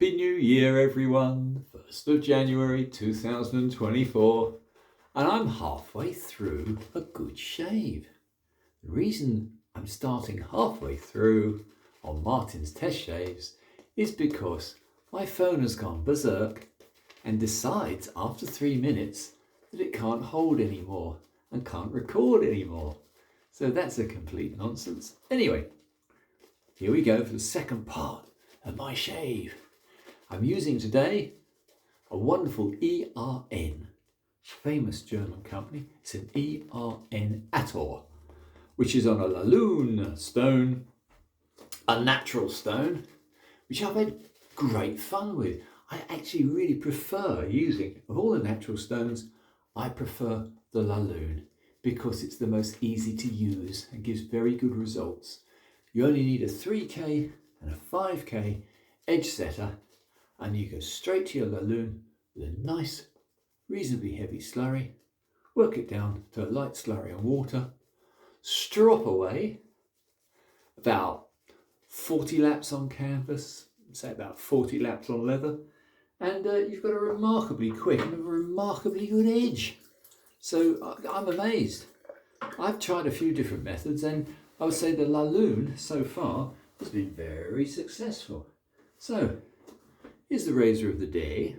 Happy New Year, everyone. 1st of January 2024. And I'm halfway through a good shave. The reason I'm starting halfway through on Martin's test shaves is because my phone has gone berserk and decides after 3 minutes that it can't hold anymore and can't record anymore. So that's a complete nonsense. Anyway, here we go for the second part of my shave. I'm using today a wonderful ERN, famous German company. It's an ERN ATOR, which is on a Lune stone, a natural stone, which I've had great fun with. I actually really prefer using, of all the natural stones, I prefer the Lune because it's the most easy to use and gives very good results. You only need a 3K and a 5K edge setter, and you go straight to your Lune with a nice, reasonably heavy slurry, work it down to a light slurry on water, strop away about 40 laps on canvas, say about 40 laps on leather, and you've got a remarkably quick and a remarkably good edge. So I'm amazed. I've tried a few different methods, and I would say the Lune so far has been very successful. So here's the razor of the day,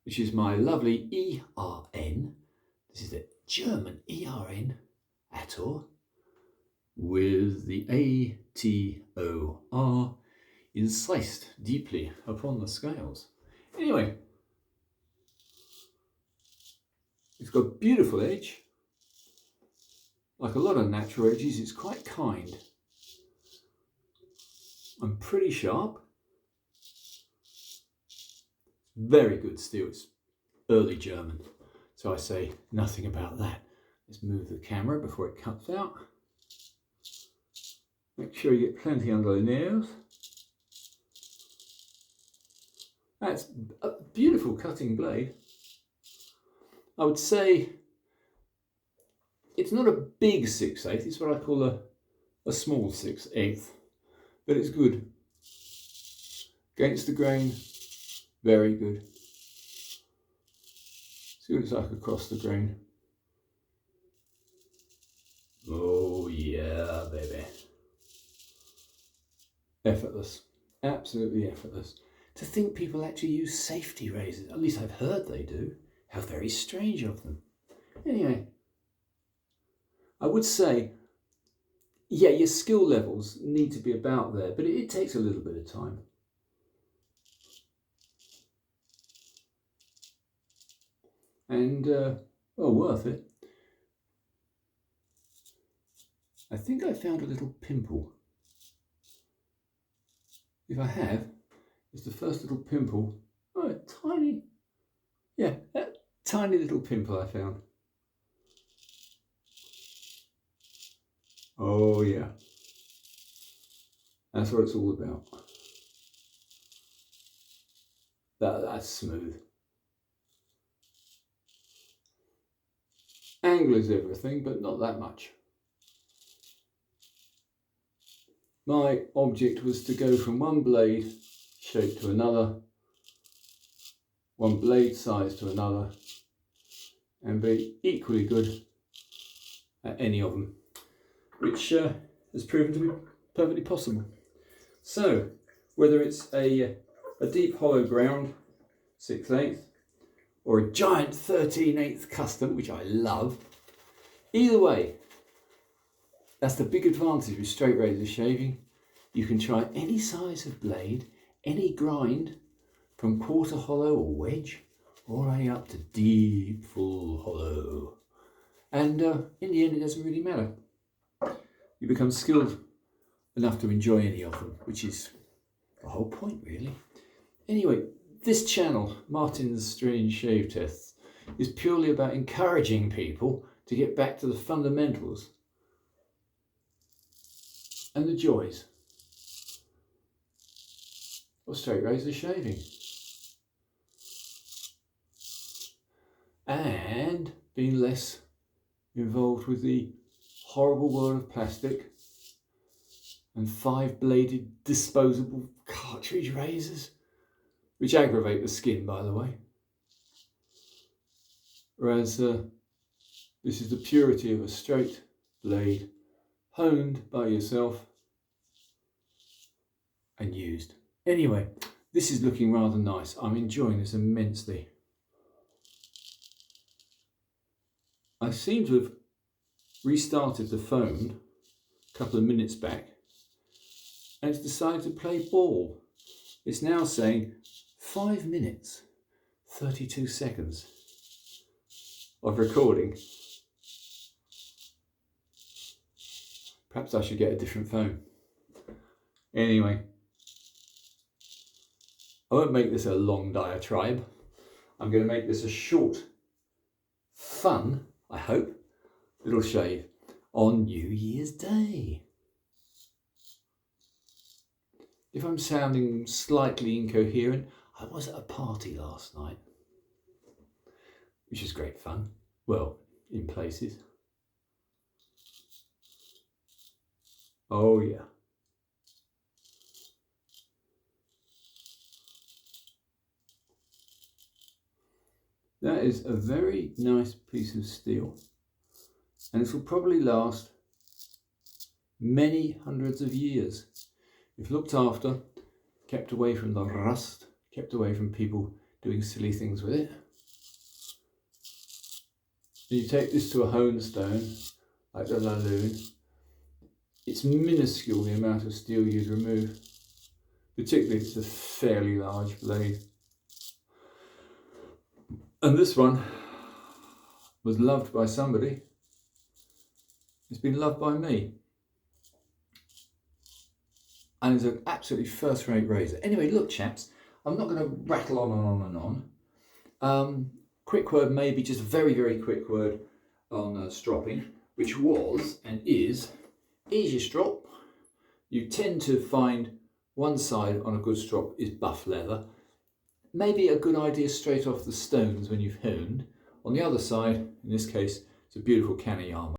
which is my lovely ERN. This is the German ERN ATOR with the ATOR incised deeply upon the scales. Anyway, it's got a beautiful edge. Like a lot of natural edges, it's quite kind and pretty sharp. Very good steel. It's early German, so I say nothing about that. Let's move the camera before it cuts out. Make sure you get plenty under the nails. That's a beautiful cutting blade. I would say it's not a big 6/8, it's what I call a small 6/8, but it's good. Against the grain, very good. See what it's like across the grain. Oh yeah, baby. Effortless, absolutely effortless. To think people actually use safety razors, at least I've heard they do. How very strange of them. Anyway, I would say, yeah, your skill levels need to be about there, but it takes a little bit of time. And, well, worth it. I think I found a little pimple. If I have, it's the first little pimple. Oh, a tiny, yeah, that tiny little pimple I found. Oh yeah, that's what it's all about. That's smooth. Angle is everything, but not that much. My object was to go from one blade shape to another, one blade size to another, and be equally good at any of them, which has proven to be perfectly possible. So, whether it's a deep hollow ground 6/8 or a giant 13/8 custom, which I love, either way, that's the big advantage with straight razor shaving. You can try any size of blade, any grind, from quarter hollow or wedge, all the way up to deep full hollow. And in the end, it doesn't really matter. You become skilled enough to enjoy any of them, which is the whole point, really. Anyway, this channel, Martin's Strange Shave Tests, is purely about encouraging people to get back to the fundamentals and the joys of straight razor shaving, and being less involved with the horrible world of plastic and 5-bladed disposable cartridge razors which aggravate the skin, by the way. Whereas this is the purity of a straight blade, honed by yourself and used. Anyway, this is looking rather nice. I'm enjoying this immensely. I seem to have restarted the phone a couple of minutes back and it's decided to play ball. It's now saying 5 minutes, 32 seconds of recording. Perhaps I should get a different phone. Anyway, I won't make this a long diatribe. I'm going to make this a short, fun, I hope, little shave on New Year's Day. If I'm sounding slightly incoherent, I was at a party last night, which is great fun. Well, in places. Oh yeah. That is a very nice piece of steel, and this will probably last many hundreds of years if looked after, kept away from the rust, kept away from people doing silly things with it. And you take this to a hone stone like the Lune, it's minuscule the amount of steel you'd remove, particularly if it's a fairly large blade. And this one was loved by somebody. It's been loved by me. And it's an absolutely first-rate razor. Anyway, look chaps, I'm not going to rattle on and on and on. Quick word, maybe just a very, very quick word on stropping, which was and is your strop. You tend to find one side on a good strop is buff leather. Maybe a good idea straight off the stones when you've honed. On the other side, in this case, it's a beautiful canny armour.